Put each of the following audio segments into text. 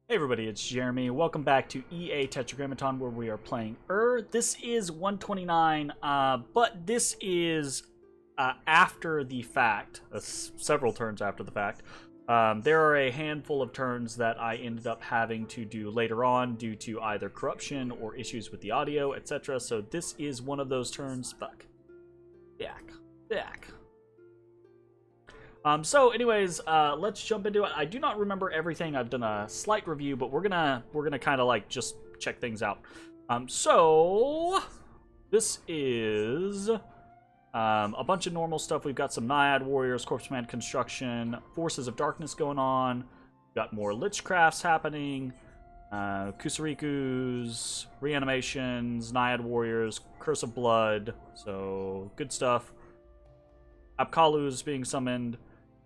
Hey everybody, it's Jeremy. Welcome back to EA Tetragrammaton, where we are playing This is 129, but this is after the fact, several turns after the fact. There are a handful of turns that I ended up having to do later on due to either corruption or issues with the audio, etc. So this is one of those turns. Fuck. Back. So anyways, let's jump into it. I do not remember everything. I've done a slight review, but we're gonna kind of like just check things out. So this is a bunch of normal stuff. We've got some Naiad Warriors, Corpseman Construction, Forces of Darkness going on. We've got more Lichcrafts happening, Kusarikus, Reanimations, Naiad Warriors, Curse of Blood, so good stuff. Apkalus being summoned.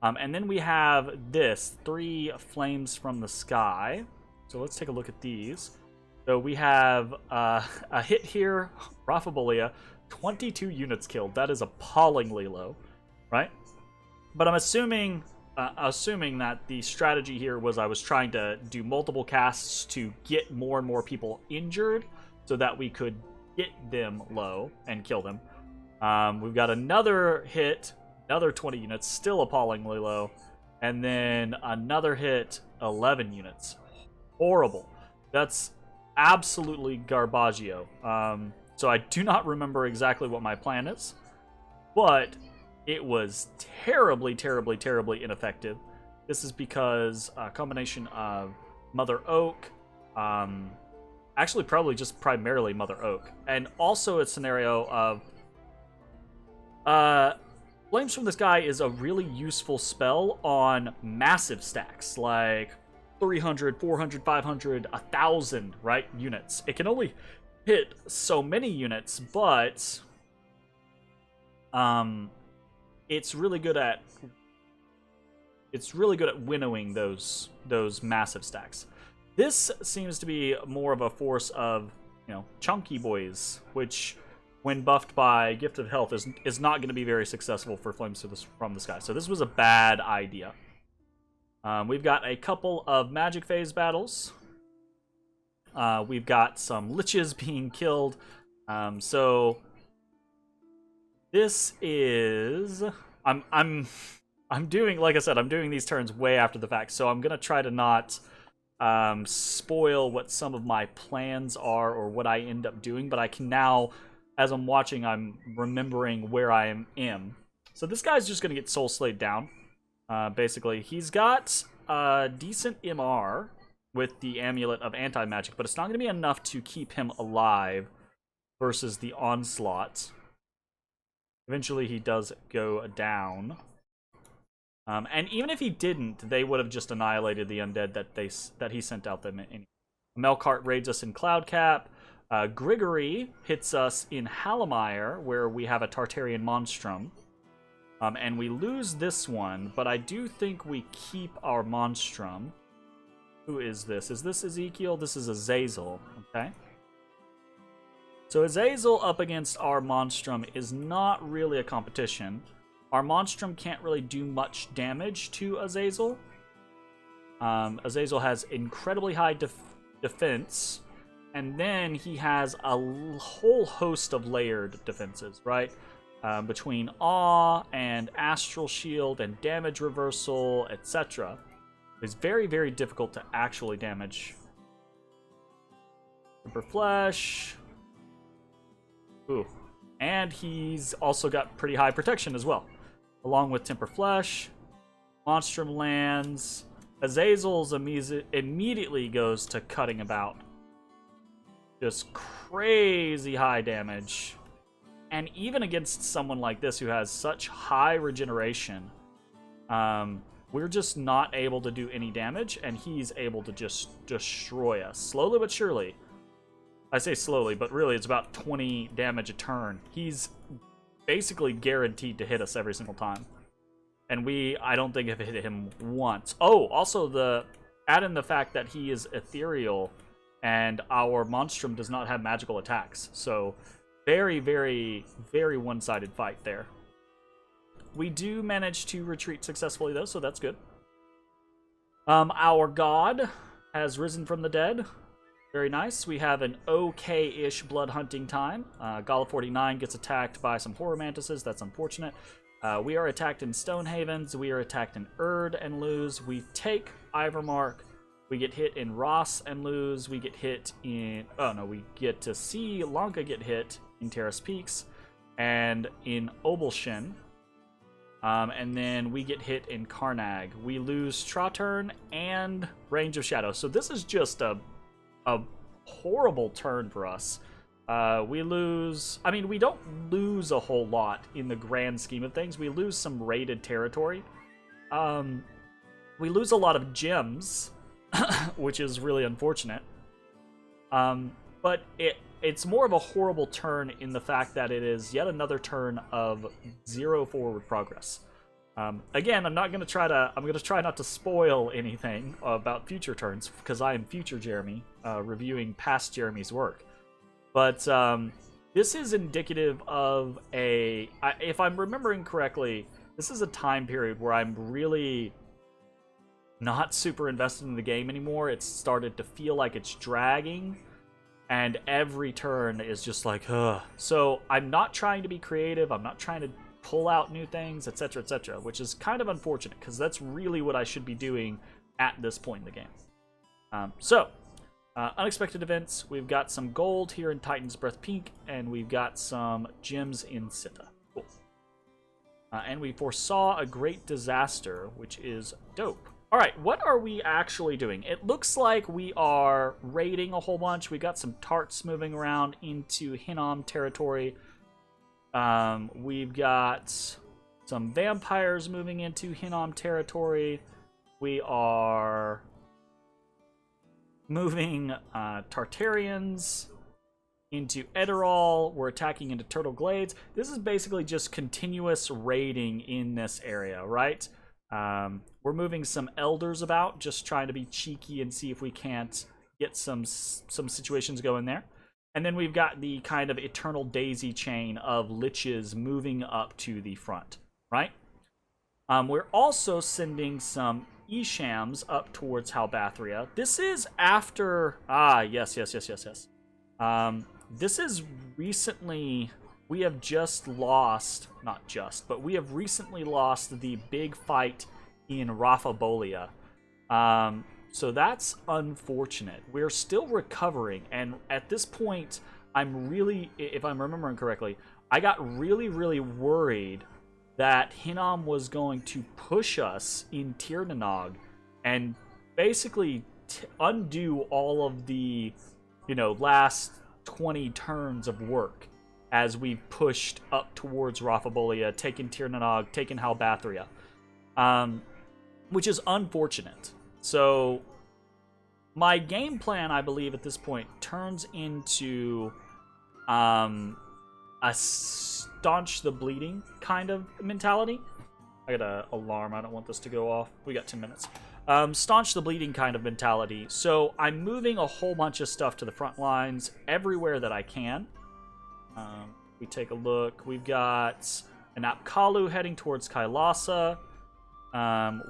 And then we have this, 3 Flames from the Sky. So let's take a look at these. So we have a hit here, Raphabolia, 22 units killed. That is appallingly low, right? But I'm assuming that the strategy here was I was trying to do multiple casts to get more and more people injured so that we could get them low and kill them. We've got another hit, another 20 units, still appallingly low. And then another hit, 11 units. Horrible. That's absolutely garbaggio. So I do not remember exactly what my plan is. But it was terribly, terribly, terribly ineffective. This is because a combination of Mother Oak, actually probably just primarily Mother Oak, and also a scenario of Flames from the Sky is a really useful spell on massive stacks, like 300, 400, 500, 1,000, right, units. It can only hit so many units, but it's really good at winnowing those massive stacks. This seems to be more of a force of, chunky boys, which, when buffed by Gift of Health, is not going to be very successful for Flames from the Sky. So this was a bad idea. We've got a couple of Magic Phase battles. We've got some Liches being killed. So this is... I'm doing, like I said, I'm doing these turns way after the fact, so I'm going to try to not spoil what some of my plans are or what I end up doing, but I can now... As I'm watching, I'm remembering where I am. So this guy's just going to get soul slayed down. Basically, he's got a decent MR with the Amulet of Anti-Magic, but it's not going to be enough to keep him alive versus the Onslaught. Eventually, he does go down. And even if he didn't, they would have just annihilated the undead that he sent out them in. Melkart raids us in Cloudcap. Grigory hits us in Halimire, where we have a Tartarian Monstrum. And we lose this one, but I do think we keep our Monstrum. Who is this? Is this Ezekiel? This is Azazel, okay? So Azazel up against our Monstrum is not really a competition. Our Monstrum can't really do much damage to Azazel. Azazel has incredibly high defense. And then he has a whole host of layered defenses, right? Between Awe and Astral Shield and Damage Reversal, etc. It's very, very difficult to actually damage. Temper Flesh. Ooh. And he's also got pretty high protection as well. Along with Temper Flesh. Monstrum lands. Azazel's immediately goes to cutting about. Just crazy high damage. And even against someone like this who has such high regeneration, we're just not able to do any damage, and he's able to just destroy us. Slowly but surely. I say slowly, but really it's about 20 damage a turn. He's basically guaranteed to hit us every single time. And I don't think have hit him once. Oh, also add in the fact that he is ethereal, and our Monstrum does not have magical attacks. So, very, very, very one-sided fight there. We do manage to retreat successfully, though, so that's good. Our god has risen from the dead. Very nice. We have an okay-ish blood hunting time. Gala 49 gets attacked by some horror mantises. That's unfortunate. We are attacked in Stonehavens. We are attacked in Erd and lose. We take Ivermark. We get hit in Ross and lose. We get hit in... Oh, no. We get to see Lanka get hit in Terrace Peaks and in Obelshin. And then we get hit in Karnag. We lose Traturn and Range of Shadow. So this is just a horrible turn for us. We lose... I mean, we don't lose a whole lot in the grand scheme of things. We lose some raided territory. We lose a lot of gems, which is really unfortunate. But it's more of a horrible turn in the fact that it is yet another turn of 0 forward progress. Again, I'm going to try not to spoil anything about future turns, because I am future Jeremy, reviewing past Jeremy's work. But this is indicative of if I'm remembering correctly, this is a time period where I'm really not super invested in the game anymore. It's started to feel like it's dragging, and every turn is just like, ugh. So I'm not trying to be creative. I'm not trying to pull out new things, etc., which is kind of unfortunate, because that's really what I should be doing at this point in the game. Unexpected events. We've got some gold here in Titan's Breath Peak, and we've got some gems in Sita. Cool. And we foresaw a great disaster, which is dope. All right, what are we actually doing? It looks like we are raiding a whole bunch. We got some tarts moving around into Hinnom territory. We've got some vampires moving into Hinnom territory. We are moving Tartarians into Edirol. We're attacking into Turtle Glades. This is basically just continuous raiding in this area, right? We're moving some elders about, just trying to be cheeky and see if we can't get some situations going there. And then we've got the kind of eternal daisy chain of liches moving up to the front, right? We're also sending some Eshams up towards Halbathria. This is after... yes. This is recently... We have just lost... Not just, but we have recently lost the big fight in Raphabolia. So that's unfortunate. We're still recovering, and at this point, I'm really, if I'm remembering correctly, I got really, really worried that Hinnom was going to push us in Tirnanog and basically undo all of the, last 20 turns of work as we pushed up towards Raphabolia, taken Tirnanog, taken Halbathria, which is unfortunate. So my game plan, I believe, at this point turns into a staunch the bleeding kind of mentality. I got an alarm. I don't want this to go off. We got 10 minutes. Staunch the bleeding kind of mentality. So I'm moving a whole bunch of stuff to the front lines everywhere that I can. We take a look. We've got an Apkalu heading towards Kailasa.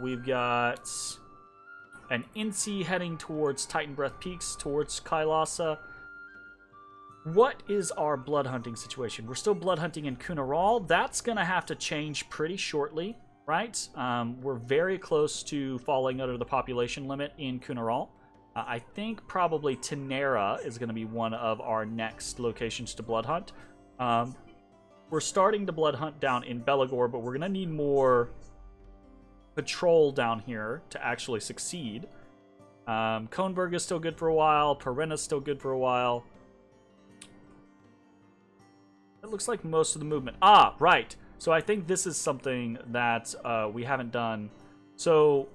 We've got an Insi heading towards Titan Breath Peaks, towards Kailasa. What is our blood hunting situation? We're still blood hunting in Kunaral. That's going to have to change pretty shortly, right? We're very close to falling under the population limit in Kunaral. I think probably Tenera is going to be one of our next locations to blood hunt. We're starting to blood hunt down in Belagor, but we're going to need more patrol down here to actually succeed. Kohnberg is still good for a while. Perenna's still good for a while. It looks like most of the movement. Right. So I think this is something that we haven't done. So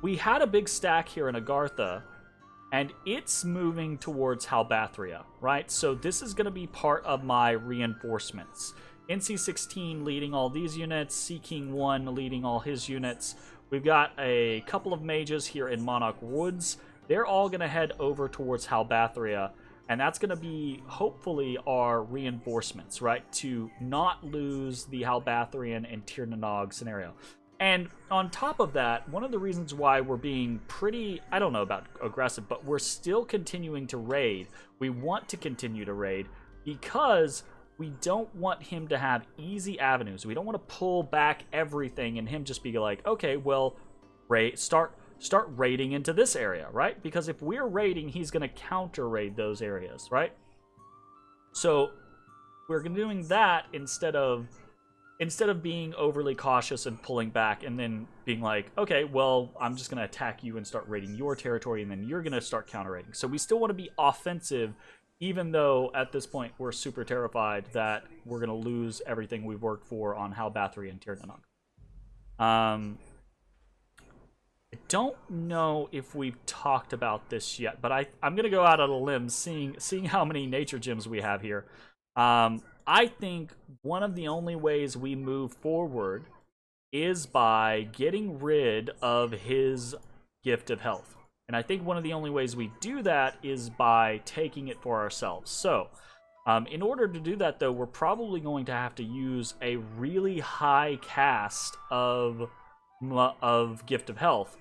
we had a big stack here in Agartha, and it's moving towards Halbathria, right? So this is going to be part of my reinforcements. NC-16 leading all these units, Seeking 1 leading all his units. We've got a couple of mages here in Monarch Woods. They're all going to head over towards Halbathria, and that's going to be, hopefully, our reinforcements, right? To not lose the Halbathrian and Tirnanog scenario. And on top of that, one of the reasons why we're being pretty, I don't know about aggressive, but we're still continuing to raid. We want to continue to raid because we don't want him to have easy avenues. We don't want to pull back everything and him just be like, okay, well, start raiding into this area, right? Because if we're raiding, he's going to counter raid those areas, right? So we're doing that instead of being overly cautious and pulling back and then being like, okay, well, I'm just going to attack you and start raiding your territory, and then you're going to start counter-raiding. So we still want to be offensive, even though at this point we're super terrified that we're going to lose everything we've worked for on Hal Bathory and Tirnanog. I don't know if we've talked about this yet, but I'm going to go out on a limb seeing how many nature gems we have here. I think one of the only ways we move forward is by getting rid of his gift of health. And I think one of the only ways we do that is by taking it for ourselves. So, in order to do that, though, we're probably going to have to use a really high cast of gift of health.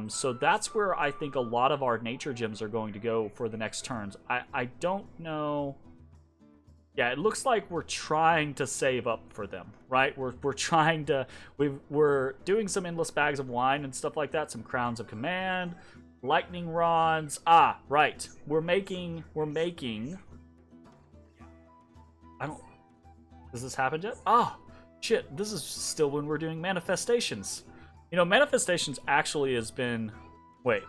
So that's where I think a lot of our nature gems are going to go for the next turns. I don't know. Yeah, it looks like we're trying to save up for them, right? We're trying to we're doing some endless bags of wine and stuff like that, some crowns of command, lightning rods. Ah, right. We're making Does this happen yet? Ah, shit. This is still when we're doing manifestations. You know, manifestations actually has been... Wait,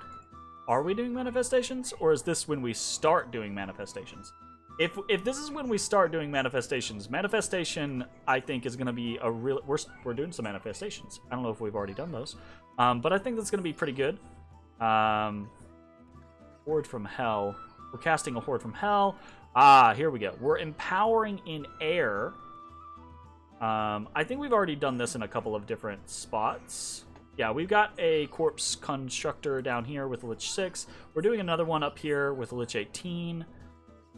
are we doing manifestations? Or is this when we start doing manifestations? If this is when we start doing manifestations, manifestation, I think, is going to be a real... We're doing some manifestations. I don't know if we've already done those. But I think that's going to be pretty good. Horde from Hell. We're casting a Horde from Hell. Ah, here we go. We're empowering in air. I think we've already done this in a couple of different spots. Yeah, we've got a Corpse Constructor down here with Lich 6. We're doing another one up here with Lich 18.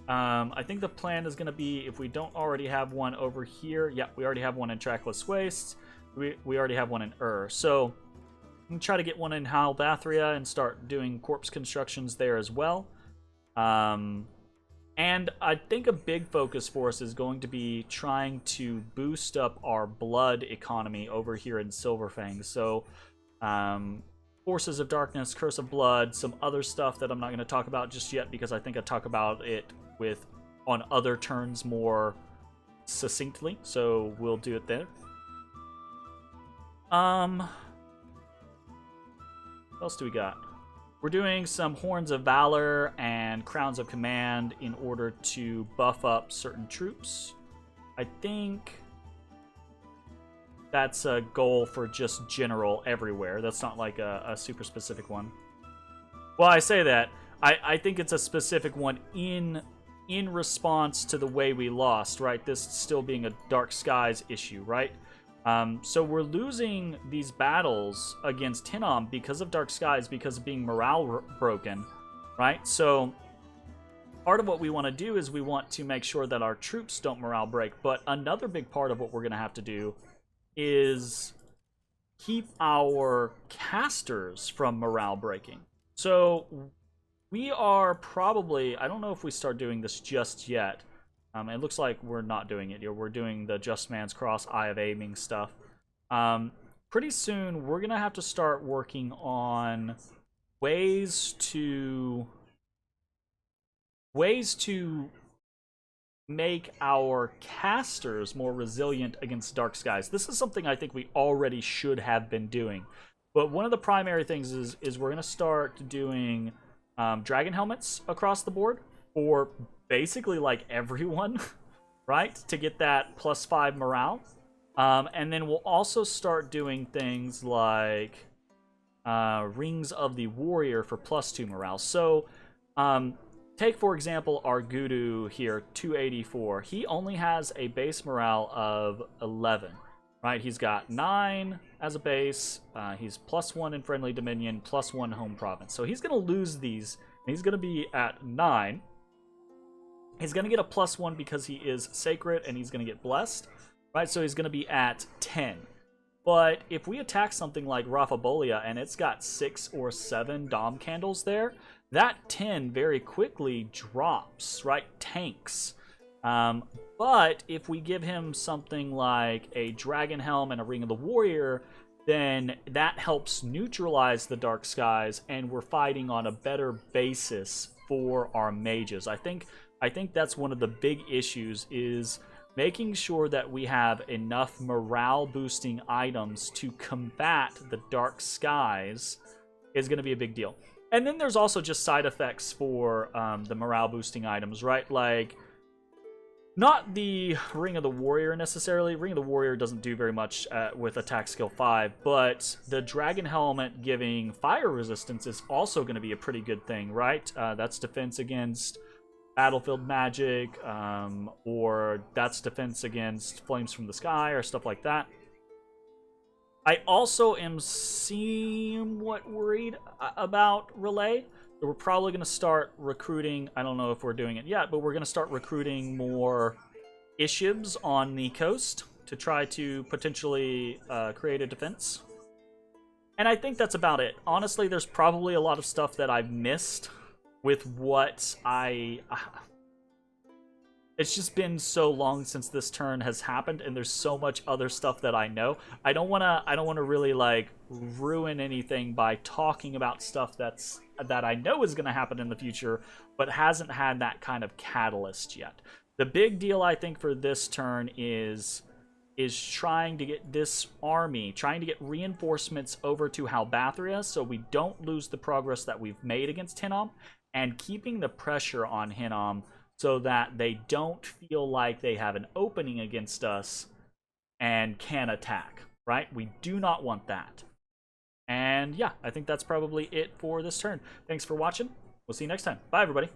I think the plan is going to be, if we don't already have one over here, yeah, we already have one in Trackless Wastes. We already have one in So, I'm going to try to get one in Hal Bathria and start doing corpse constructions there as well. And I think a big focus for us is going to be trying to boost up our blood economy over here in Silverfang. So, Forces of Darkness, Curse of Blood, some other stuff that I'm not going to talk about just yet because I think I talk about it on other turns more succinctly. So we'll do it there. What else do we got? We're doing some Horns of Valor and Crowns of Command in order to buff up certain troops. I think that's a goal for just general everywhere. That's not like a super specific one. Well, I say that. I think it's a specific one in response to the way we lost, right? This still being a Dark Skies issue, right? So we're losing these battles against Hinnom because of Dark Skies, because of being morale broken, right? So part of what we want to do is we want to make sure that our troops don't morale break, but another big part of what we're going to have to do is keep our casters from morale breaking. So we are probably, I don't know if we start doing this just yet. It looks like we're not doing it here. We're doing the Just Man's Cross, Eye of Aiming stuff. Pretty soon, we're going to have to start working on ways to make our casters more resilient against Dark Skies. This is something I think we already should have been doing. But one of the primary things is we're going to start doing dragon helmets across the board for basically like everyone, right? To get that +5 morale. And then we'll also start doing things like Rings of the Warrior for +2 morale. So take, for example, our Gudu here, 284. He only has a base morale of 11, right? He's got 9 as a base. He's +1 in Friendly Dominion, +1 Home Province. So he's going to lose these. And he's going to be at 9. He's going to get a +1 because he is sacred and he's going to get blessed, right? So he's going to be at 10. But if we attack something like Raphabolia and it's got 6 or 7 Dom candles there, that 10 very quickly drops, right? Tanks. But if we give him something like a Dragon Helm and a Ring of the Warrior, then that helps neutralize the Dark Skies, and we're fighting on a better basis for our mages. I think that's one of the big issues, is making sure that we have enough morale boosting items to combat the Dark Skies is going to be a big deal. And then there's also just side effects for the morale boosting items, right? Like, not the Ring of the Warrior necessarily. Ring of the Warrior doesn't do very much with attack skill 5, but the Dragon Helmet giving fire resistance is also going to be a pretty good thing, right? That's defense against battlefield magic, or that's defense against flames from the sky, or stuff like that. I also am somewhat worried about Relay. So we're probably going to start recruiting, I don't know if we're doing it yet, but we're going to start recruiting more Ishibs on the coast to try to potentially create a defense. And I think that's about it. Honestly, there's probably a lot of stuff that I've missed with what it's just been so long since this turn has happened, and there's so much other stuff that I know. I don't want to really like ruin anything by talking about stuff that I know is going to happen in the future, but hasn't had that kind of catalyst yet. The big deal, I think, for this turn is trying to get this army, trying to get reinforcements over to Halbathria so we don't lose the progress that we've made against Hinnom, and keeping the pressure on Hinnom so that they don't feel like they have an opening against us and can attack, right? We do not want that. And yeah, I think that's probably it for this turn. Thanks for watching. We'll see you next time. Bye, everybody.